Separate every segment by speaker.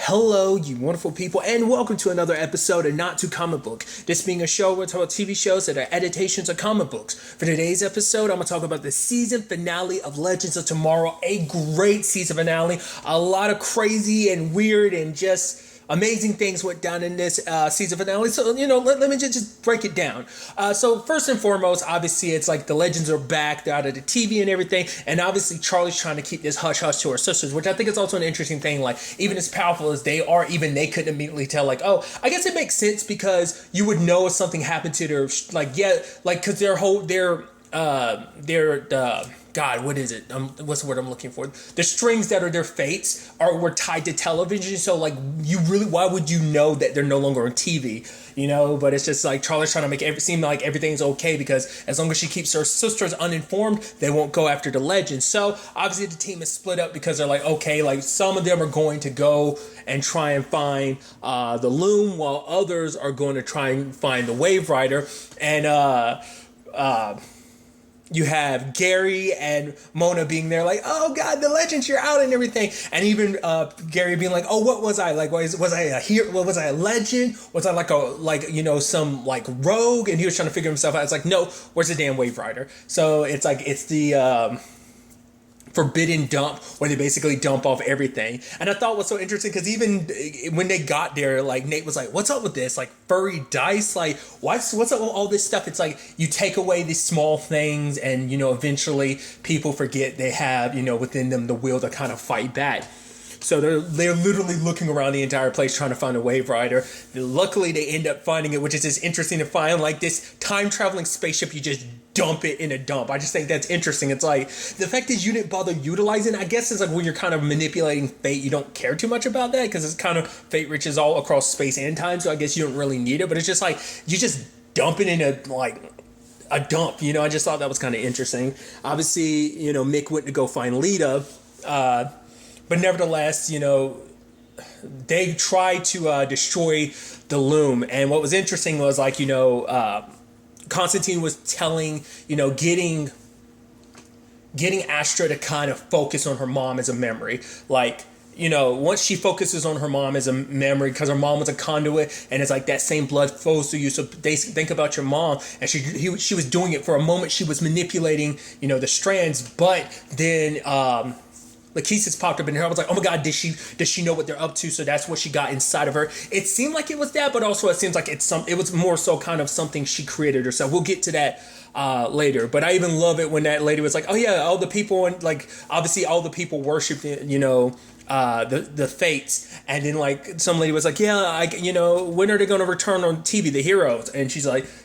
Speaker 1: Hello, you wonderful people, and welcome to another episode of Not Too Comic Book. This being a show where we talk about TV shows that are adaptations of comic books. For today's episode, I'm going to talk about the season finale of Legends of Tomorrow. A great season finale. A lot of crazy and weird and just amazing things went down in this season finale. So, let me just break it down. So first and foremost, obviously, it's like the Legends are back. They're out of the TV and everything. And obviously, Charlie's trying to keep this hush-hush to her sisters, which I think is also an interesting thing. Like, even as powerful as they are, even they couldn't immediately tell, like, oh, I guess it makes sense because you would know if something happened to their, because God, what is it? What's the word I'm looking for? The strings that are their fates were tied to television. So, like, why would you know that they're no longer on TV? But it's just like Charlie's trying to make it seem like everything's okay because as long as she keeps her sisters uninformed, they won't go after the Legends. So, obviously, the team is split up because they're like, okay, like, some of them are going to go and try and find the Loom while others are going to try and find the Wave Rider. And, you have Gary and Mona being there like, oh God, the Legends, you're out and everything. And even Gary being like, oh, what was I? Like, was I a hero? Was I a legend? Was I some like rogue? And he was trying to figure himself out. It's like, no, where's the damn Wave Rider? So it's like, it's the forbidden dump where they basically dump off everything. And I thought was so interesting because even when they got there, like Nate was like, what's up with this? Like furry dice? Like what's up with all this stuff? It's like you take away these small things and, eventually people forget they have, within them the will to kind of fight back. So they're literally looking around the entire place trying to find a Wave Rider. Luckily, they end up finding it, which is just interesting to find. Like this time-traveling spaceship, you just dump it in a dump. I just think that's interesting. It's like the fact that you didn't bother utilizing it, I guess it's like when you're kind of manipulating fate, you don't care too much about that because it's kind of fate reaches all across space and time. So I guess you don't really need it. But it's just like you just dump it in a dump. I just thought that was kind of interesting. Obviously, Mick went to go find Lita. But nevertheless, they tried to destroy the Loom. And what was interesting was Constantine was telling, getting Astra to kind of focus on her mom as a memory. Like, once she focuses on her mom as a memory, because her mom was a conduit, and it's like that same blood flows through you. So they think about your mom, and she was doing it for a moment. She was manipulating, the strands, but then Lakeisha's popped up in her. I was like, oh my God, does she know what they're up to? So that's what she got inside of her. It seemed like it was that, but also it seems like it was more so kind of something she created herself. We'll get to that later. But I even love it when that lady was like, oh yeah, all the people, and like obviously all the people worshiped, the fates. And then like some lady was like, yeah, when are they going to return on TV, the heroes? And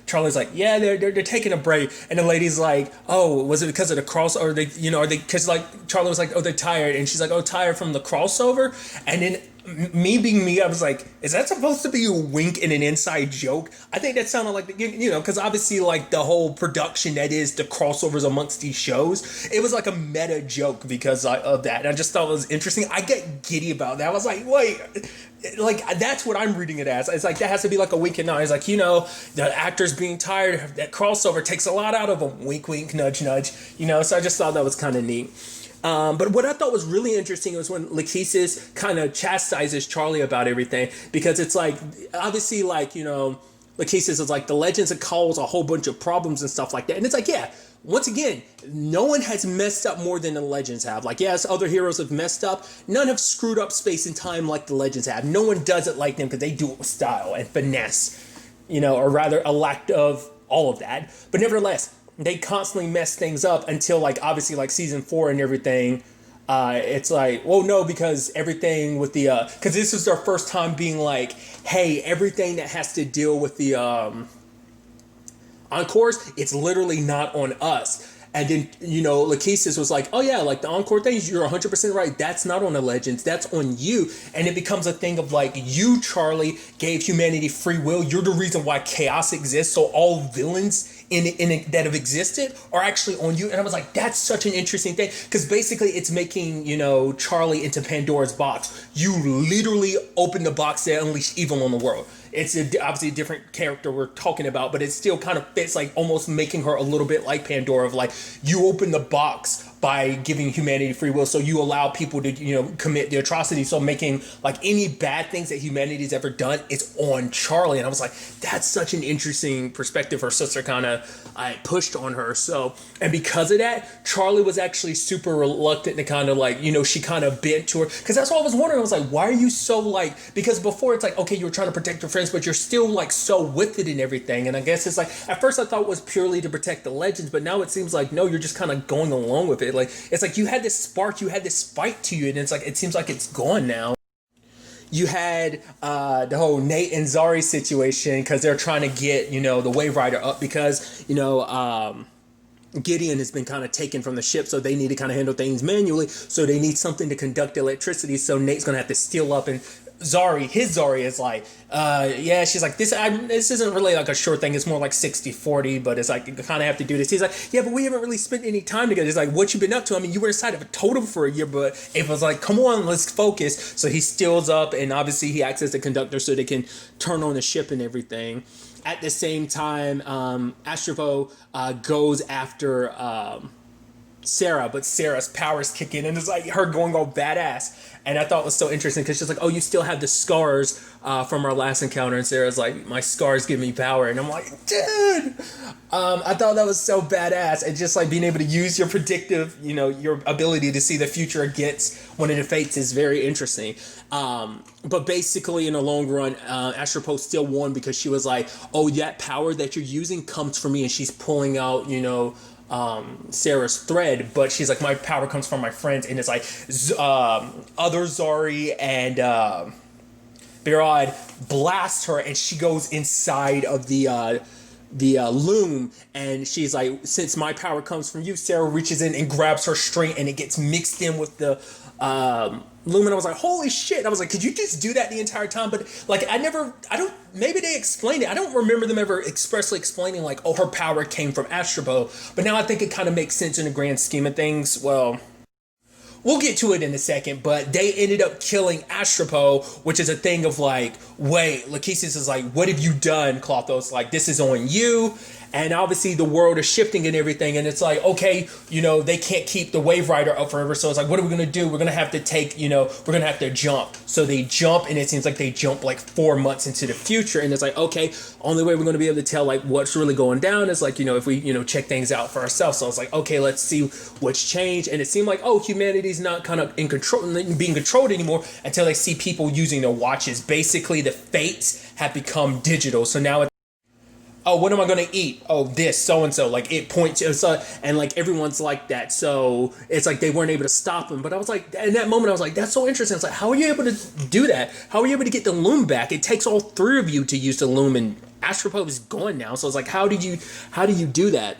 Speaker 1: Charlie's like, yeah, they're taking a break. And the lady's like, oh, was it because of the cross, or are they because like Charlie was like, oh, they're tired, and she's like, oh, tired from the crossover. And then me being me, I was like, is that supposed to be a wink and an inside joke? I think that sounded like, because obviously like the whole production that is the crossovers amongst these shows, it was like a meta joke because of that. And I just thought it was interesting. I get giddy about that. I was like, wait, like that's what I'm reading it as. It's like that has to be like a wink and nod. It's like, the actors being tired, that crossover takes a lot out of them. Wink, wink, nudge, nudge. So I just thought that was kind of neat. But what I thought was really interesting was when Lakeisha kind of chastises Charlie about everything, because it's like, obviously, like, Lakeisha is like, the Legends have caused a whole bunch of problems and stuff like that. And it's like, yeah, once again, no one has messed up more than the Legends have. Like, yes, other heroes have messed up. None have screwed up space and time like the Legends have. No one does it like them because they do it with style and finesse, or rather a lack of all of that. But nevertheless, they constantly mess things up until like obviously like season 4 and everything. It's like, well, no, because everything with the because this is their first time being like, hey, everything that has to deal with the encores, it's literally not on us. And then, Lakeisha was like, oh yeah, like the encore things, you're 100% right. That's not on the Legends. That's on you. And it becomes a thing of like, you, Charlie, gave humanity free will. You're the reason why chaos exists. So all villains in it that have existed are actually on you. And I was like, that's such an interesting thing. Because basically it's making, Charlie into Pandora's box. You literally open the box that unleashed evil on the world. It's obviously a different character we're talking about, but it still kind of fits, like almost making her a little bit like Pandora, of like, you open the box by giving humanity free will. So you allow people to, commit the atrocity. So making like any bad things that humanity's ever done, it's on Charlie. And I was like, that's such an interesting perspective her sister kind of pushed on her. So, and because of that, Charlie was actually super reluctant to kind of like, she kind of bent to her. Because that's what I was wondering. I was like, why are you so like, because before it's like, okay, you were trying to protect your friends, but you're still like so with it and everything. And I guess it's like, at first I thought it was purely to protect the legends, but now it seems like, no, you're just kind of going along with it. Like, it's like you had this spark, you had this spike to you, and it's like, it seems like it's gone now. You had the whole Nate and Zari situation because they're trying to get, the Wave Rider up because, Gideon has been kind of taken from the ship, so they need to kind of handle things manually. So they need something to conduct electricity. So Nate's going to have to steal up, and his Zari is like, yeah, she's like, this isn't really like a short thing. It's more like 60-40, but it's like, you kind of have to do this. He's like, yeah, but we haven't really spent any time together. He's like, what you been up to? I mean, you were inside of a totem for a year, but Ava's like, come on, let's focus. So he steals up, and obviously he acts as the conductor so they can turn on the ship and everything. At the same time, Astrovo goes after Sarah, but Sarah's powers kick in, and it's like her going all badass. And I thought it was so interesting because she's like, oh, you still have the scars from our last encounter. And Sarah's like, my scars give me power. And I'm like, dude, I thought that was so badass. And just like being able to use your predictive, your ability to see the future against one of the fates is very interesting. But basically in the long run, Astropos still won because she was like, oh, that power that you're using comes from me. And she's pulling out, Sarah's thread, but she's like, my power comes from my friends, and it's like other Zari and Birad blast her, and she goes inside of the loom, and she's like, since my power comes from you, Sarah reaches in and grabs her string, and it gets mixed in with the loom, and I was like, holy shit. I was like, could you just do that the entire time? But like, maybe they explained it. I don't remember them ever expressly explaining like, oh, her power came from Astrobo, but now I think it kind of makes sense in the grand scheme of things. Well, we'll get to it in a second, but they ended up killing Astropo, which is a thing of like, wait, Lachesis is like, what have you done, Clothos? Like, this is on you. And obviously the world is shifting and everything. And it's like, okay, they can't keep the Wave Rider up forever. So it's like, what are we going to do? We're going to have to we're going to have to jump. So they jump, and it seems like they jump like 4 months into the future. And it's like, okay, only way we're going to be able to tell like what's really going down is like, if we, check things out for ourselves. So it's like, okay, let's see what's changed. And it seemed like, oh, humanity's not kind of being controlled anymore until they see people using their watches. Basically, the fates have become digital. So now oh, what am I going to eat? Oh, this, so-and-so. Like, it points, and, like, everyone's like that. So, it's like they weren't able to stop him. But I was like, in that moment, I was like, that's so interesting. It's like, how are you able to do that? How are you able to get the loom back? It takes all three of you to use the loom, and Astropop is gone now. So, it's like, how do you do that?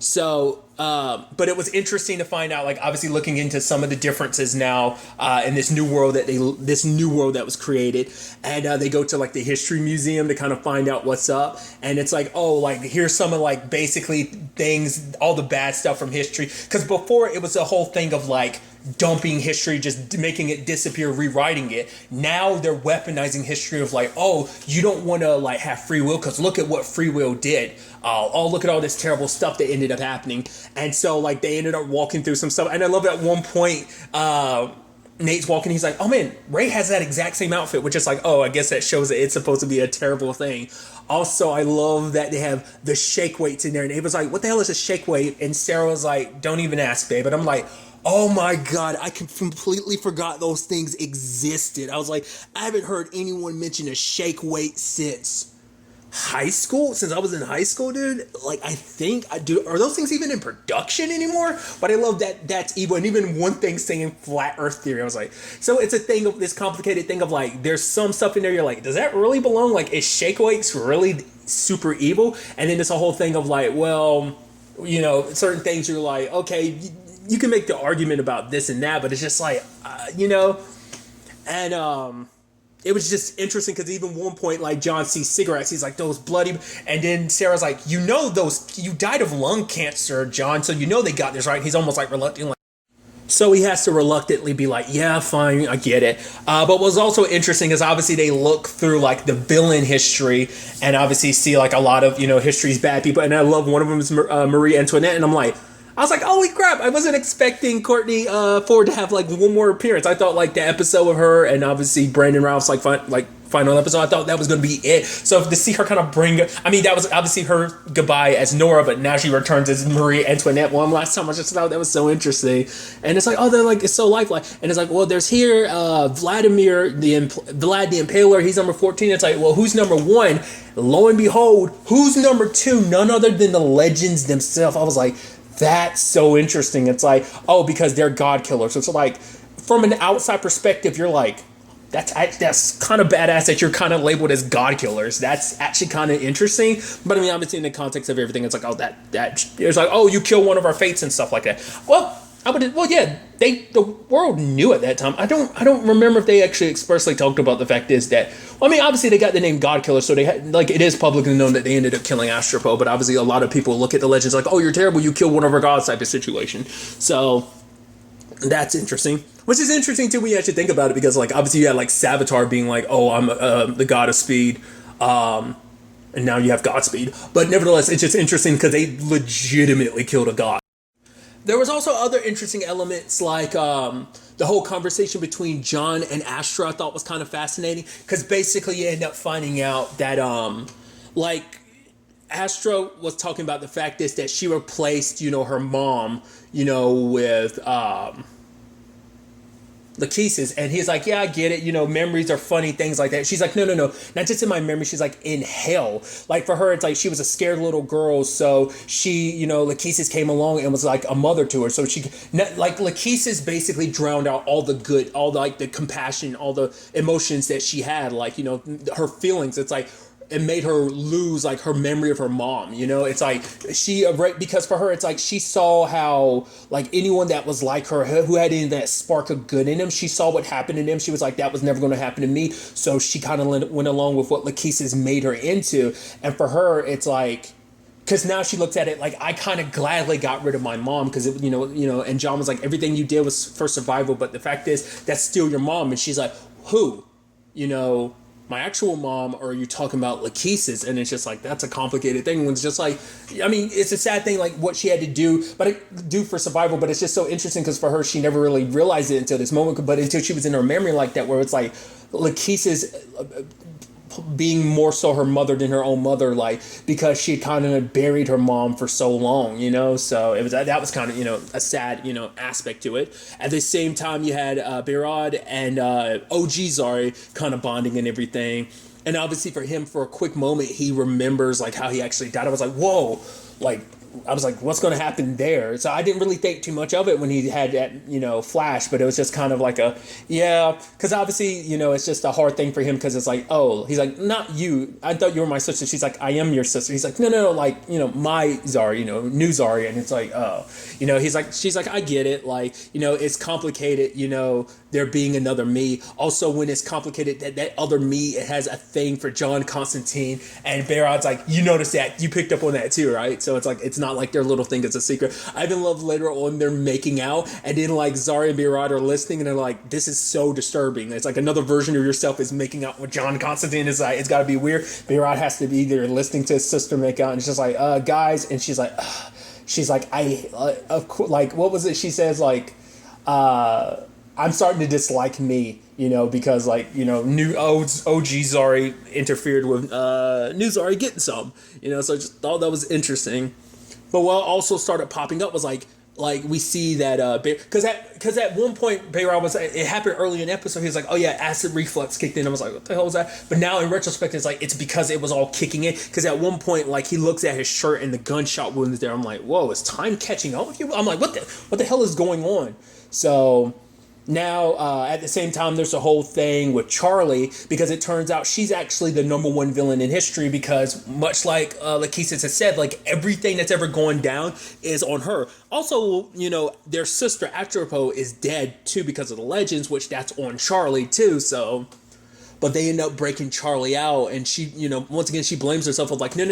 Speaker 1: So, but it was interesting to find out, like, obviously looking into some of the differences now in this new world that was created, and they go to like the history museum to kind of find out what's up, and it's like, oh, like here's some of like basically things, all the bad stuff from history, because before it was a whole thing of like dumping history, just making it disappear, rewriting it. Now they're weaponizing history of like, oh, you don't want to like have free will because look at what free will did. Oh, look at all this terrible stuff that ended up happening. And so like they ended up walking through some stuff. And I love at one point, Nate's walking, he's like, oh man, Ray has that exact same outfit, which is like, oh, I guess that shows that it's supposed to be a terrible thing. Also, I love that they have the shake weights in there. And Ava's like, what the hell is a shake weight? And Sarah was like, don't even ask, babe. And I'm like, oh my God, I completely forgot those things existed. I was like, I haven't heard anyone mention a shake weight since high school, since I was in high school, dude. Like, I think I do. Are those things even in production anymore? But I love that that's evil. And even one thing saying flat earth theory, I was like, so it's a thing of this complicated thing of like, there's some stuff in there you're like, does that really belong? Like, is shake weights really super evil? And then there's a whole thing of like, well, you know, certain things you're like, okay, you can make the argument about this and that, but it's just like, you know, and it was just interesting because even one point, like John sees cigarettes, he's like, those bloody, and then Sarah's like, you know, you died of lung cancer, John, so you know they got this right. He's almost like reluctant, like, so he has to reluctantly be like, yeah, fine, I get it. But what was also interesting is obviously they look through like the villain history and obviously see like a lot of, you know, history's bad people. And I love one of them is Marie Antoinette. And I'm like, I was like, holy crap! I wasn't expecting Courtney Ford to have like one more appearance. I thought like the episode of her and obviously Brandon Routh's final episode, I thought that was going to be it. So to see her kind of that was obviously her goodbye as Nora, but now she returns as Marie Antoinette one last time. I just thought that was so interesting. And it's like, oh, they're like, it's so lifelike. And it's like, well, there's here Vlad the Impaler, he's number 14. It's like, well, who's number 1? Lo and behold, who's number 2? None other than the legends themselves. I was like, that's so interesting. It's like, oh, because they're God killers. So it's like, from an outside perspective, you're like, that's kind of badass that you're kind of labeled as God killers. That's actually kind of interesting. But I mean, obviously in the context of everything, it's like, oh, it's like, oh, you kill one of our fates and stuff like that. Well, the world knew at that time. I don't remember if they actually expressly talked about the fact is that, well, I mean, obviously they got the name God Killer, so they had, like, it is publicly known that they ended up killing Astropo, but obviously a lot of people look at the legends like, oh, you're terrible, you killed one of our gods type of situation. So that's interesting. Which is interesting too when you actually think about it, because like obviously you had like Savitar being like, oh, I'm the god of speed, and now you have Godspeed. But nevertheless, it's just interesting because they legitimately killed a god. There was also other interesting elements like the whole conversation between John and Astra. I thought was kind of fascinating because basically you end up finding out that like Astra was talking about the fact is that she replaced her mom with Lachesis, and he's like, yeah, I get it, memories are funny, things like that. She's like, no, not just in my memory. She's like, in hell. Like for her, it's like she was a scared little girl, so she, Lachesis came along and was like a mother to her. So Lachesis basically drowned out all the good, all the, like the compassion, all the emotions that she had, like her feelings. It's like it made her lose like her memory of her mom. It's like she, right, because for her it's like she saw how like anyone that was like her, who had any of that spark of good in them, she saw what happened to them. She was like, that was never going to happen to me. So she kind of went along with what Lachesis made her into. And for her it's like, because now she looks at it like, I kind of gladly got rid of my mom because and John was like, everything you did was for survival, but the fact is that's still your mom. And she's like, who? My actual mom, or are you talking about Lachesis? And it's just like, that's a complicated thing. When it's just like, I mean, it's a sad thing, like what she had to do for survival, but it's just so interesting because for her, she never really realized it until this moment, but until she was in her memory like that, where it's like Lachesis being more so her mother than her own mother, like because she kind of buried her mom for so long, so that was kind of a sad aspect to it. At the same time, you had Behrad and OG Zari kind of bonding and everything, and obviously for him, for a quick moment, he remembers like how he actually died. I was like, whoa, like I was like, what's going to happen there? So I didn't really think too much of it when he had that, flash, but it was just kind of like because obviously, it's just a hard thing for him because it's like, oh, he's like, not you. I thought you were my sister. She's like, I am your sister. He's like, no, like, my Zari, new Zari. And it's like, oh, she's like, I get it. Like, it's complicated, there being another me. Also, when it's complicated, that other me, it has a thing for John Constantine, and Behrad's like, you notice that, you picked up on that too, right? So it's like, it's not like their little thing is a secret. I even love later on they're making out, and then like Zari and Behrad are listening, and they're like, this is so disturbing. It's like another version of yourself is making out with John Constantine. It's like, it's got to be weird. Behrad has to be either listening to his sister make out, and it's just like, guys, and she's like, of course, like, what was it? She says like, I'm starting to dislike me, because like, new OG Zari interfered with new Zari getting some, so I just thought that was interesting. But what also started popping up was like we see that because at one point Behrad was, it happened early in the episode, he was like, oh yeah, acid reflux kicked in. I was like, what the hell was that? But now in retrospect it's like, it's because it was all kicking in, because at one point like he looks at his shirt and the gunshot wounds there. I'm like, whoa, is time catching up with you? I'm like, what the hell is going on? So now, at the same time, there's a whole thing with Charlie, because it turns out she's actually the number one villain in history, because much like Lachesis has said, like everything that's ever gone down is on her. Also, their sister Atropo is dead too because of the legends, which that's on Charlie too, so... But they end up breaking Charlie out, and she, once again, she blames herself of like, no,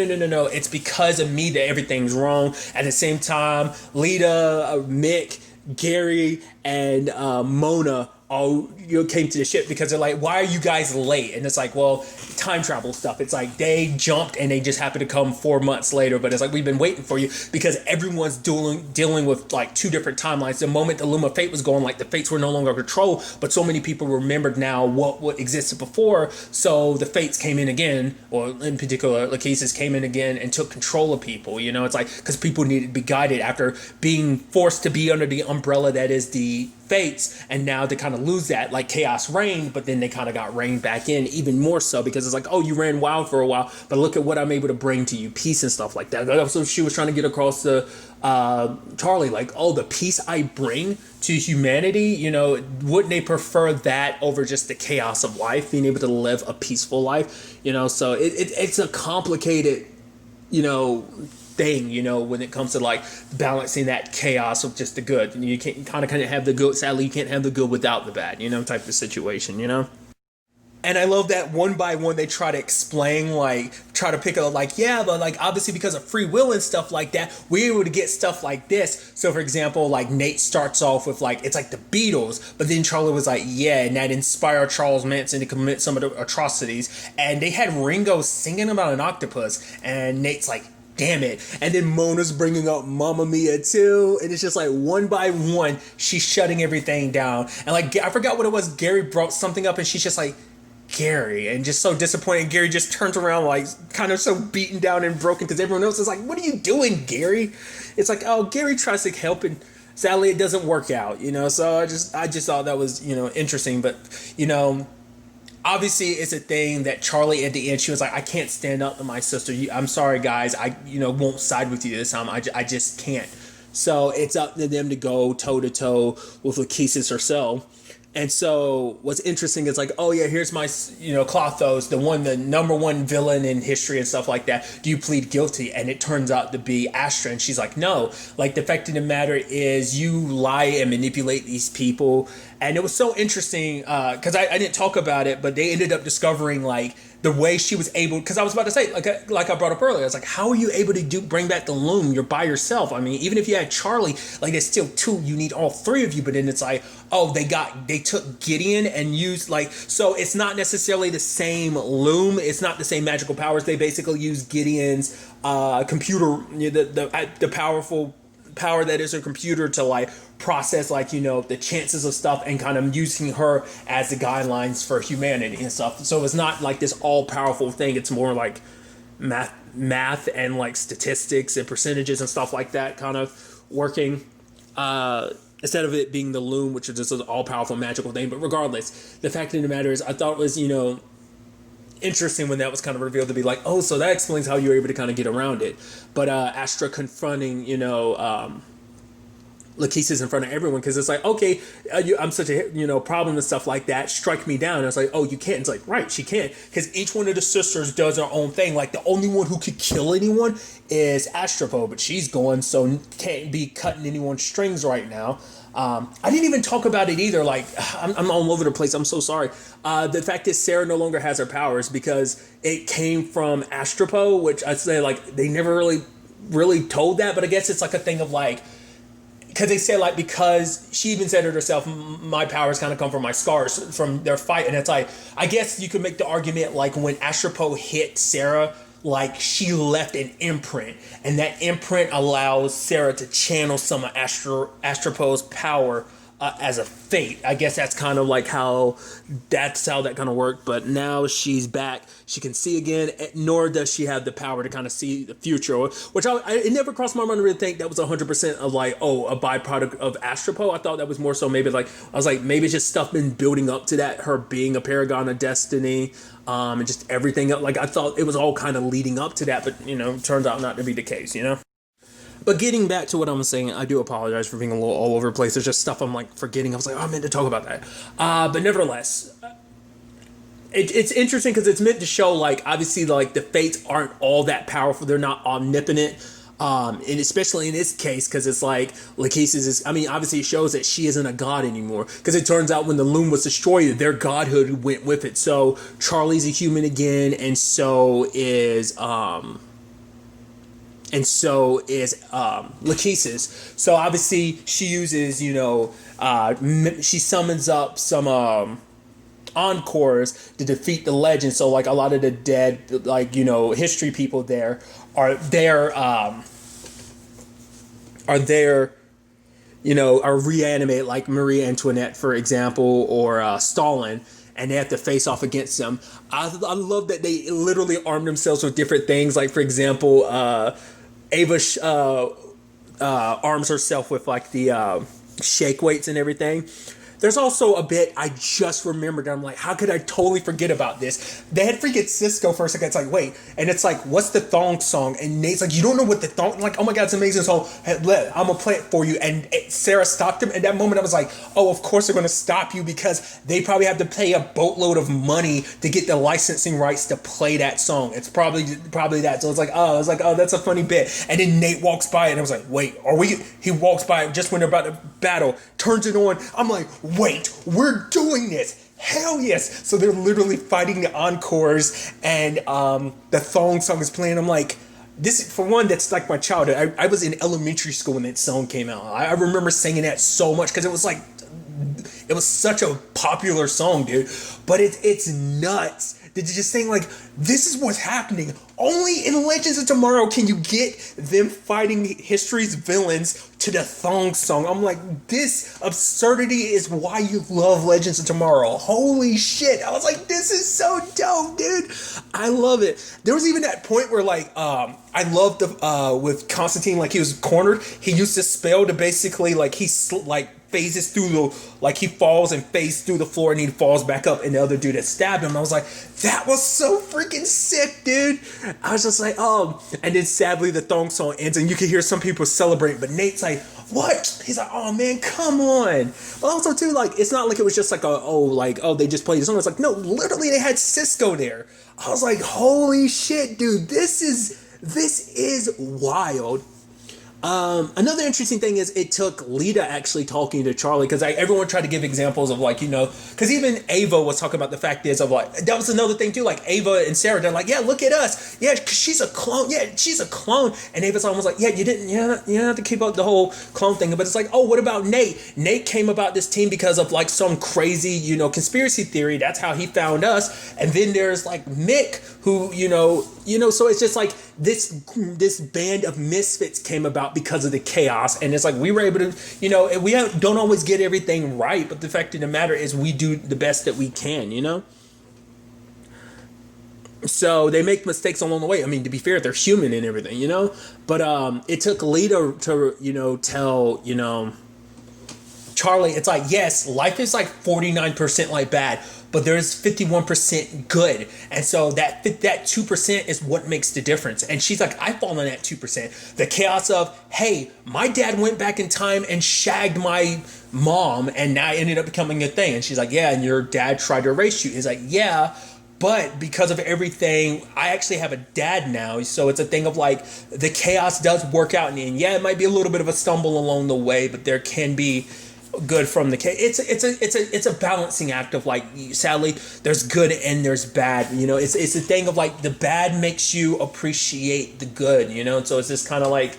Speaker 1: it's because of me that everything's wrong. At the same time, Lita, Mick, Gary, and Mona oh, you came to the ship, because they're like, why are you guys late? And it's like, well, time travel stuff. It's like they jumped and they just happened to come 4 months later, but it's like, we've been waiting for you because everyone's dealing with like two different timelines. The moment the Loom of Fate was going, like the Fates were no longer control, but so many people remembered now what existed before. So the Fates came in again, or in particular, the cases came in again and took control of people. You know, it's like, because people needed to be guided after being forced to be under the umbrella that is the Fates, and now they kind of lose that, like chaos reigned, but then they kind of got reined back in even more so, because it's like, oh, you ran wild for a while, but look at what I'm able to bring to you, peace and stuff like that. That's what she was trying to get across to Charlie, like, oh, the peace I bring to humanity, you know, wouldn't they prefer that over just the chaos of life, being able to live a peaceful life, you know? So it's a complicated, you know, thing, you know, when it comes to like balancing that chaos of just the good. And you can't kind of have the good. Sadly, you can't have the good without the bad, you know, type of situation, you know. And I love that one by one they try to explain, like, try to pick up, like, yeah, but like obviously because of free will and stuff like that, we're able to get stuff like this. So for example, like Nate starts off with like, it's like the Beatles, but then Charlie was like, yeah, and that inspired Charles Manson to commit some of the atrocities. And they had Ringo singing about an octopus, and Nate's like, damn it. And then Mona's bringing up Mamma Mia too. And it's just like one by one, she's shutting everything down. And like, I forgot what it was. Gary brought something up and she's just like, Gary, and just so disappointed. Gary just turns around like kind of so beaten down and broken, because everyone else is like, what are you doing, Gary? It's like, oh, Gary tries to help, and sadly it doesn't work out, you know. So I just thought that was, you know, interesting. But, you know, obviously it's a thing that Charlie at the end, she was like, I can't stand up to my sister. I'm sorry, guys. I, you know, won't side with you this time. I just can't. So it's up to them to go toe to toe with Lakesis herself. And so what's interesting is like, oh yeah, here's my, you know, Clothos, the number one villain in history and stuff like that. Do you plead guilty? And it turns out to be Astra. And she's like, no, like the fact of the matter is you lie and manipulate these people. And it was so interesting because I didn't talk about it, but they ended up discovering like the way she was able, because I was about to say, like I brought up earlier, it's like, how are you able to bring back the Loom? You're by yourself. I mean, even if you had Charlie, like it's still two, you need all three of you. But then it's like, oh, they took Gideon and used like, so it's not necessarily the same Loom. It's not the same magical powers. They basically use Gideon's computer, the powerful power that is her computer to like process, like, you know, the chances of stuff, and kind of using her as the guidelines for humanity and stuff. So it's not like this all powerful thing. It's more like math and like statistics and percentages and stuff like that kind of working, instead of it being the Loom, which is just an all powerful magical thing. But regardless, the fact of the matter is, I thought it was, you know, interesting when that was kind of revealed to be like, oh, so that explains how you were able to kind of get around it. But Astra confronting, you know, Lakesis in front of everyone, because it's like, okay, I'm such a, you know, problem and stuff like that, strike me down. And it's like, oh, you can't. It's like, right, she can't, because each one of the sisters does her own thing. Like the only one who could kill anyone is Astropo, but she's going, so can't be cutting anyone's strings right now. I didn't even talk about it either. Like, I'm all over the place. I'm so sorry. The fact is, Sarah no longer has her powers because it came from Astropo, which I'd say, like, they never really told that. But I guess it's like a thing of like, because they say, like, because she even said it herself, my powers kind of come from my scars from their fight. And it's like, I guess you could make the argument, like, when Astropo hit Sarah, like, she left an imprint, and that imprint allows Sarah to channel some of Astropo's power as a fate. I guess that's kind of like how that kind of worked. But now she's back. She can see again, nor does she have the power to kind of see the future, which it never crossed my mind to really think that was 100% of like, oh, a byproduct of Astropo. I thought that was more so maybe like, I was like, maybe it's just stuff been building up to that, her being a paragon of destiny, and just everything. Like, I thought it was all kind of leading up to that, but, you know, turns out not to be the case, you know? But getting back to what I'm saying, I do apologize for being a little all over the place. There's just stuff I'm like forgetting. I was like, oh, I meant to talk about that. But nevertheless, it's interesting because it's meant to show, like, obviously, like, the fates aren't all that powerful. They're not omnipotent. And especially in this case, because it's like Lakesis is, I mean, obviously it shows that she isn't a god anymore, because it turns out when the Loom was destroyed, their godhood went with it. So Charlie's a human again, and so is and so is Lachesis. So obviously she uses, she summons up some encores to defeat the legend. So like a lot of the dead, like, history people there are there, are reanimated, like Marie Antoinette, for example, or Stalin, and they have to face off against them. I love that they literally arm themselves with different things. Like, for example, Ava arms herself with like the shake weights and everything. There's also a bit I just remembered. I'm like, how could I totally forget about this? They had freaking Cisco for a second. It's like, wait. And it's like, what's the thong song? And Nate's like, you don't know what the thong... I'm like, oh my God, it's an amazing song. I'm going to play it for you. And Sarah stopped him. At that moment, I was like, oh, of course they're going to stop you because they probably have to pay a boatload of money to get the licensing rights to play that song. It's probably that. So it's like, oh, that's a funny bit. And then Nate walks by and I was like, wait, he walks by just when they're about to battle, turns it on. I'm like, wait, we're doing this. Hell yes. So they're literally fighting the encores and the thong song is playing. I'm like, this, for one, that's like my childhood. I was in elementary school when that song came out. I remember singing that so much because it was such a popular song, dude. But it's nuts. They're just saying, like, this is what's happening. Only in Legends of Tomorrow can you get them fighting history's villains to the thong song. I'm like, this absurdity is why you love Legends of Tomorrow. Holy shit. I was like, this is so dope, dude. I love it. There was even that point where, like, I loved with Constantine, like, he was cornered. He used this spell to basically, like, phases through he falls and phases through the floor and he falls back up and the other dude that stabbed him. I was like, that was so freaking sick, dude. I was just like, oh. And then sadly the thong song ends and you can hear some people celebrate, but Nate's like, what? He's like, oh man, come on. But also too, like, it's not like it was just like they just played the song. It's like, no, literally they had Cisco there. I was like, holy shit, dude, this is wild. Another interesting thing is it took Lita actually talking to Charlie because everyone tried to give examples of because even Ava was talking about the fact is of like, that was another thing too, like Ava and Sarah, they're like, yeah, look at us. Yeah, because she's a clone. Yeah, she's a clone. And Ava's almost like, yeah, you didn't have to keep up the whole clone thing. But it's like, oh, what about Nate? Nate came about this team because of like some crazy, conspiracy theory. That's how he found us. And then there's like Mick who, so it's just like this band of misfits came about because of the chaos, and it's like we were able to, we don't always get everything right, but the fact of the matter is we do the best that we can, So they make mistakes along the way. I mean, to be fair, they're human and everything, But it took Lita to tell, Charlie, it's like, yes, life is like 49% like bad, but there's 51% good. And so that 2% is what makes the difference. And she's like, I fall in that 2%. The chaos of, hey, my dad went back in time and shagged my mom and now it ended up becoming a thing. And she's like, yeah, and your dad tried to erase you. He's like, yeah, but because of everything, I actually have a dad now. So it's a thing of like, the chaos does work out in the end. Yeah, it might be a little bit of a stumble along the way, but there can be good from the case. It's a balancing act of like, sadly there's good and there's bad, it's a thing of like the bad makes you appreciate the good, so it's just kind of like,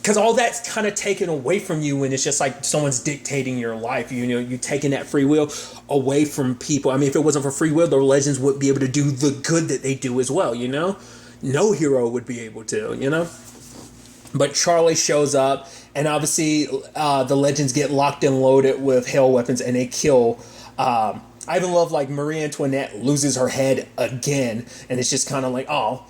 Speaker 1: because all that's kind of taken away from you when it's just like someone's dictating your life, you're taking that free will away from people. I mean, if it wasn't for free will, the legends wouldn't be able to do the good that they do as well, no hero would be able to, But Charlie shows up, and obviously the legends get locked and loaded with hell weapons, and they kill. I even love like Marie Antoinette loses her head again, and it's just kind of like, oh,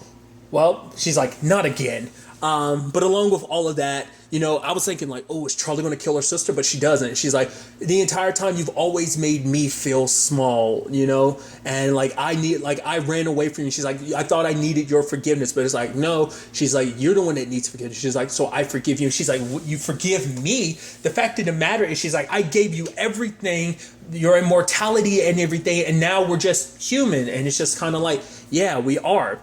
Speaker 1: well, she's like, not again. But along with all of that, I was thinking like, oh, is Charlie going to kill her sister? But she doesn't. She's like, the entire time you've always made me feel small, and like I ran away from you. She's like, I thought I needed your forgiveness, but it's like, no. She's like, you're the one that needs forgiveness. She's like, so I forgive you. She's like, you forgive me? The fact of the matter is, she's like, I gave you everything, your immortality and everything, and now we're just human. And it's just kind of like, yeah, we are.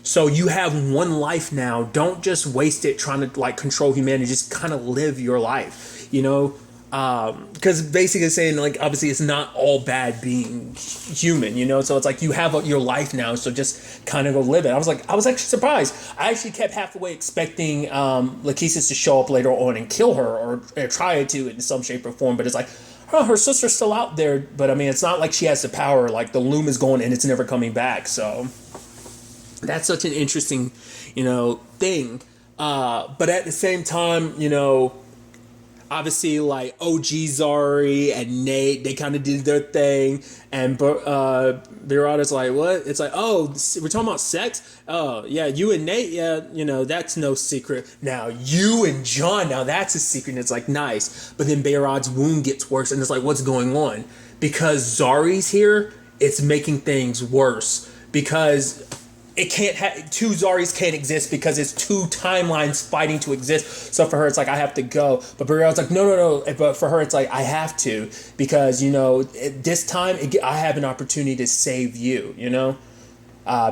Speaker 1: So you have one life now. Don't just waste it trying to like control humanity. Just kind of live your life, Because basically saying like obviously it's not all bad being human, you know. So it's like you have your life now, so just kind of go live it. I was actually surprised. I actually kept halfway expecting Lakeisha to show up later on and kill her or try to in some shape or form, but it's like, oh, her sister's still out there. But I mean, it's not like she has the power. Like the loom is going and it's never coming back. So that's such an interesting, you know, thing. But at the same time, you know, obviously, like OG Zari and Nate, they kind of did their thing, and Birada's like, "What?" It's like, "Oh, we're talking about sex. Oh, yeah, you and Nate, yeah, you know, that's no secret. Now you and John, now that's a secret." And it's like nice, but then Birad's wound gets worse, and it's like, what's going on? Because Zari's here, it's making things worse because it can't two Zaris can't exist because it's two timelines fighting to exist. So for her, it's like, I have to go. But Brielle's like, no. But for her, it's like, I have to because, you know, this time I have an opportunity to save you, you know,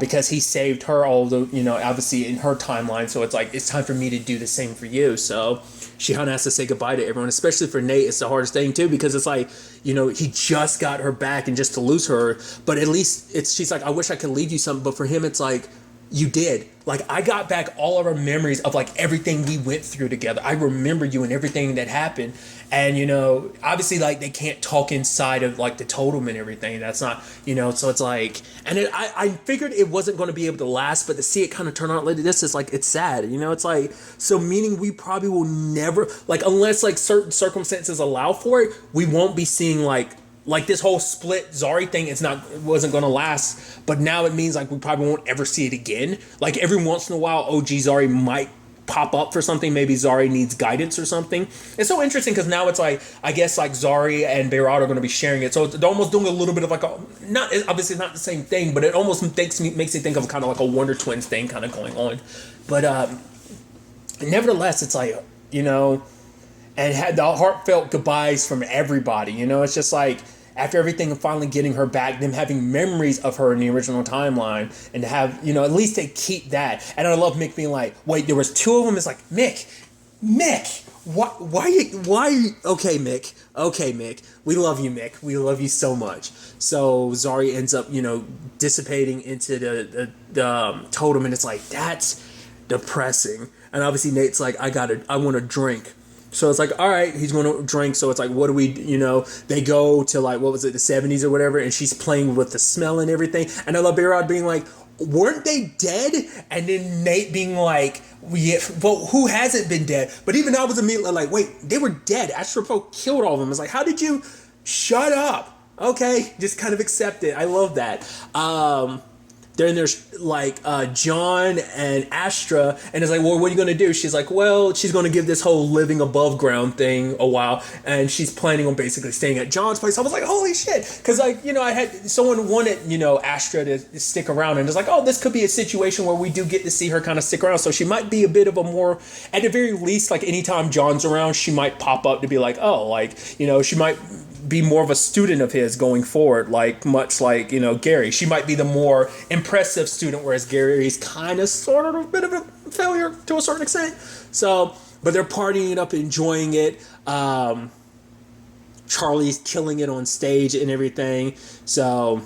Speaker 1: because he saved her, although, you know, obviously in her timeline. So it's like, it's time for me to do the same for you. So she kind of has to say goodbye to everyone, especially for Nate. It's the hardest thing too, because it's like, you know, he just got her back and just to lose her, but at least she's like, I wish I could leave you something. But for him, it's like, you did. Like, I got back all of our memories of like everything we went through together. I remember you and everything that happened. And, you know, obviously like they can't talk inside of like the totem and everything. That's not, you know, so it's like, and I figured it wasn't going to be able to last, but to see it kind of turn out like this is like, it's sad, you know. It's like, so meaning we probably will never, like, unless like certain circumstances allow for it, we won't be seeing like this whole split Zari thing. Wasn't going to last, but now it means like we probably won't ever see it again. Like every once in a while, OG Zari might pop up for something. Maybe Zari needs guidance or something. It's so interesting because now it's like, I guess like Zari and Beirut are going to be sharing it, so it's almost doing a little bit of like not obviously not the same thing, but it almost makes me think of kind of like a Wonder Twins thing kind of going on. But nevertheless, it's like, you know, and had the heartfelt goodbyes from everybody, you know. It's just like, after everything and finally getting her back, them having memories of her in the original timeline, and to have, you know, at least they keep that. And I love Mick being like, wait, there was two of them. It's like, Mick, why? Okay, Mick, we love you, Mick, we love you so much. So Zari ends up, you know, dissipating into the totem, and it's like, that's depressing. And obviously Nate's like, I want to drink. So it's like, all right, he's going to drink. So it's like, what do we, you know, they go to like, what was it, the 70s or whatever, and she's playing with the smell and everything. And I love Beirut being like, weren't they dead? And then Nate being like, yeah, well, who hasn't been dead? But even I was immediately like, wait, they were dead. Astropro killed all of them. It's like, how did you shut up? Okay, just kind of accept it. I love that. Then there's like John and Astra, and it's like, well, what are you going to do? She's like, well, she's going to give this whole living above ground thing a while, and she's planning on basically staying at John's place. I was like, holy shit, because like, you know, I had someone wanted, you know, Astra to stick around, and it's like, oh, this could be a situation where we do get to see her kind of stick around, so she might be a bit of a more, at the very least, like anytime John's around, she might pop up to be like, oh, like, you know, she might be more of a student of his going forward, like much like, you know, Gary. She might be the more impressive student, whereas Gary's kind of sort of a bit of a failure to a certain extent. So, but they're partying it up, enjoying it. Charlie's killing it on stage and everything. So,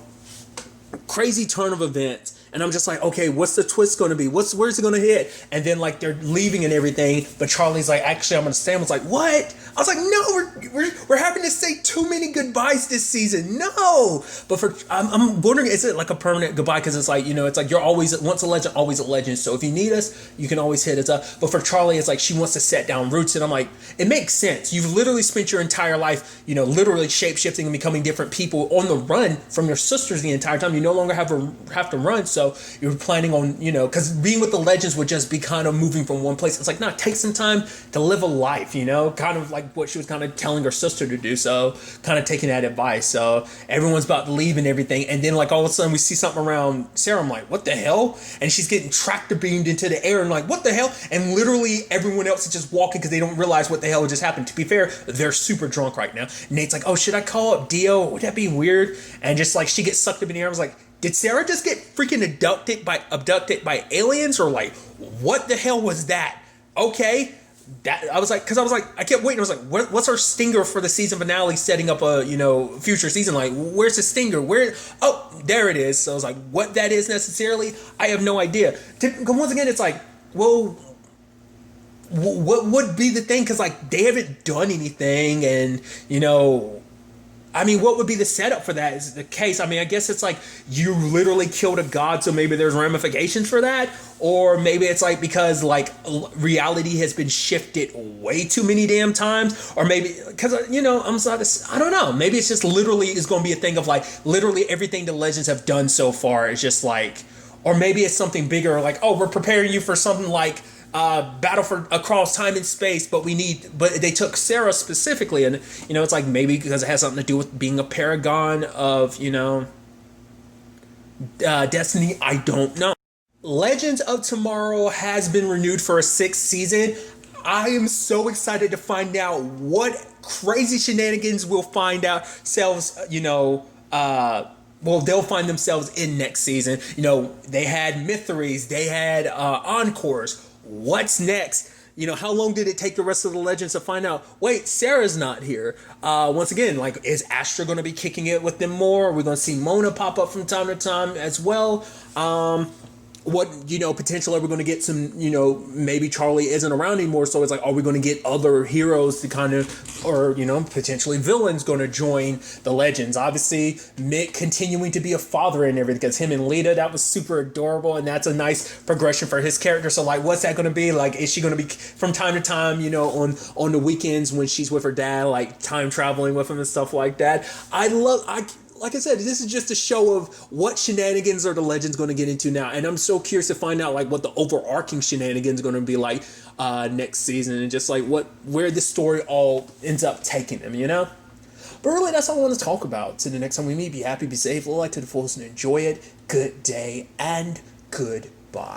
Speaker 1: crazy turn of events. And I'm just like, okay, what's the twist going to be? Where's it going to hit? And then like they're leaving and everything, but Charlie's like, actually, I'm going to stay. I was like, what? I was like, no, we're having to say too many goodbyes this season. No. But I'm wondering, is it like a permanent goodbye? Because it's like, you know, it's like you're always, once a legend, always a legend. So if you need us, you can always hit us up. But for Charlie, it's like she wants to set down roots. And I'm like, it makes sense. You've literally spent your entire life, you know, literally shape-shifting and becoming different people on the run from your sisters the entire time. You no longer have to run. So you're planning on, you know, because being with the legends would just be kind of moving from one place. It's like, no, take some time to live a life, you know, kind of like what she was kind of telling her sister to do. So kind of taking that advice. So everyone's about to leave and everything. And then like all of a sudden we see something around Sarah. I'm like, what the hell? And she's getting tractor beamed into the air and like, what the hell? And literally everyone else is just walking because they don't realize what the hell just happened. To be fair, they're super drunk right now. Nate's like, oh, should I call up Dio? Would that be weird? And just like she gets sucked up in the air. I was like, did Sarah just get freaking abducted by aliens, or like what the hell was that? Okay, that I was like, because I was like, I kept waiting. I was like, what's our stinger for the season finale? Setting up a future season. Like, where's the stinger? Where? Oh, there it is. So I was like, what that is necessarily, I have no idea. Once again, it's like, well, what would be the thing? Because like they haven't done anything, and I mean, what would be the setup for that is the case? I mean, I guess it's like you literally killed a god, so maybe there's ramifications for that. Or maybe it's like because like reality has been shifted way too many damn times. Or maybe because, I'm sorry, I don't know. Maybe it's just literally is going to be a thing of like literally everything the legends have done so far is just like, or maybe it's something bigger like, oh, we're preparing you for something like battle for across time and space, but they took Sarah specifically, and it's like maybe because it has something to do with being a paragon of destiny. I don't know. Legends of Tomorrow has been renewed for a 6th season. I am so excited to find out what crazy shenanigans we'll find ourselves. Well, they'll find themselves in next season. They had mysteries, they had encores. What's next? How long did it take the rest of the legends to find out, wait, Sarah's not here? Once again, like, is Astra going to be kicking it with them more? Are we going to see Mona pop up from time to time as well? What, potentially we're going to get some, maybe Charlie isn't around anymore. So it's like, are we going to get other heroes to kind of, or, potentially villains going to join the legends? Obviously, Mick continuing to be a father and everything, because him and Lita, that was super adorable. And that's a nice progression for his character. So like, what's that going to be? Like, is she going to be from time to time, on the weekends when she's with her dad, like time traveling with him and stuff like that? Like I said, this is just a show of what shenanigans are the legends going to get into now. And I'm so curious to find out like what the overarching shenanigans are going to be like next season, and just like where this story all ends up taking them, But really, that's all I want to talk about. Till the next time we meet, be happy, be safe, live life to the fullest, and enjoy it. Good day and good